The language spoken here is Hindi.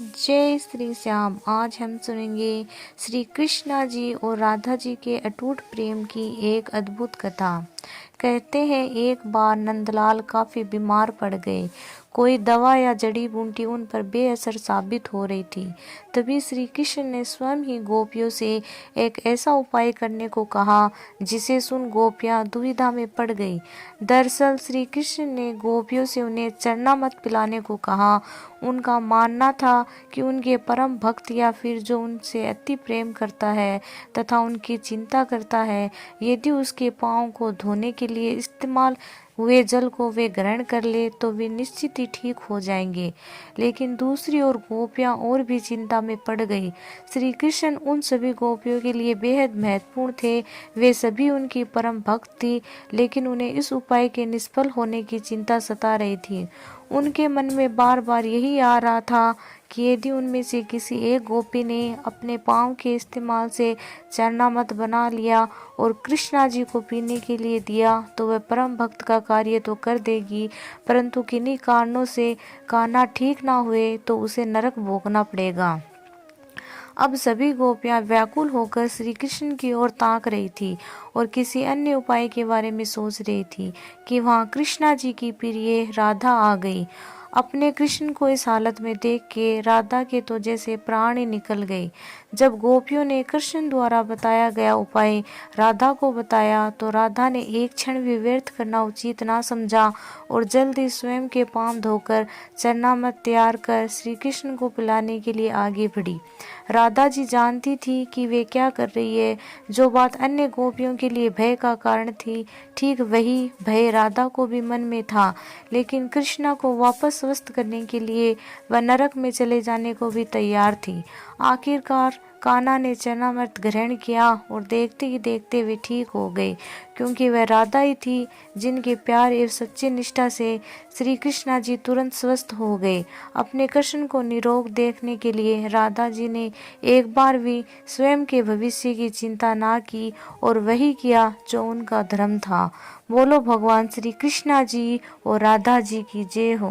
जय श्री श्याम। आज हम सुनेंगे श्री कृष्णा जी और राधा जी के अटूट प्रेम की एक अद्भुत कथा। कहते हैं एक बार नंदलाल काफी बीमार पड़ गए। कोई दवा या जड़ी बूटी उन पर बेअसर साबित हो रही थी। तभी श्री कृष्ण ने स्वयं ही गोपियों से एक ऐसा उपाय करने को कहा जिसे सुन गोपियां दुविधा में पड़ गई। दरअसल श्री कृष्ण ने गोपियों से उन्हें चरणामृत पिलाने को कहा। उनका मानना था कि उनके परम भक्त या फिर जो उनसे अति प्रेम करता है तथा उनकी चिंता करता है, यदि उसके पाँव को धोने के लिए इस्तेमाल हुए जल को वे ग्रहण कर ले तो वे निश्चित ही ठीक हो जाएंगे। लेकिन दूसरी ओर गोपियां और भी चिंता में पड़ गई। श्री कृष्ण उन सभी गोपियों के लिए बेहद महत्वपूर्ण थे। वे सभी उनकी परम भक्त थी, लेकिन उन्हें इस उपाय के निष्फल होने की चिंता सता रही थी। उनके मन में बार बार यही आ रहा था कि यदि उनमें से किसी एक गोपी ने अपने पाँव के इस्तेमाल से चरणामृत बना लिया और कृष्णा जी को पीने के लिए दिया तो वह परम भक्त का कार्य तो कर देगी, परंतु किन्हीं कारणों से कान्हा ठीक ना हुए तो उसे नरक भोगना पड़ेगा। अब सभी गोपियां व्याकुल होकर श्री कृष्ण की ओर ताक रही थी और किसी अन्य उपाय के बारे में सोच रही थी कि वहां कृष्णा जी की प्रिय राधा आ गई। अपने कृष्ण को इस हालत में देख के राधा के तो जैसे प्राण ही निकल गए। जब गोपियों ने कृष्ण द्वारा बताया गया उपाय राधा को बताया तो राधा ने एक क्षण भी व्यर्थ करना उचित ना समझा और जल्दी स्वयं के पांव धोकर चरणामृत तैयार कर श्री कृष्ण को पिलाने के लिए आगे बढ़ी। राधा जी जानती थी कि वे क्या कर रही है। जो बात अन्य गोपियों के लिए भय का कारण थी, ठीक वही भय राधा को भी मन में था। लेकिन कृष्णा को वापस स्वस्थ करने के लिए वह नरक में चले जाने को भी तैयार थी। आखिरकार कान्हा ने चरणामृत ग्रहण किया और देखते ही देखते वे ठीक हो गए, क्योंकि वह राधा ही थी जिनके प्यार एवं सच्ची निष्ठा से श्री कृष्णा जी तुरंत स्वस्थ हो गए। अपने कृष्ण को निरोग देखने के लिए राधा जी ने एक बार भी स्वयं के भविष्य की चिंता ना की और वही किया जो उनका धर्म था। बोलो भगवान श्री कृष्णा जी और राधा जी की जय हो।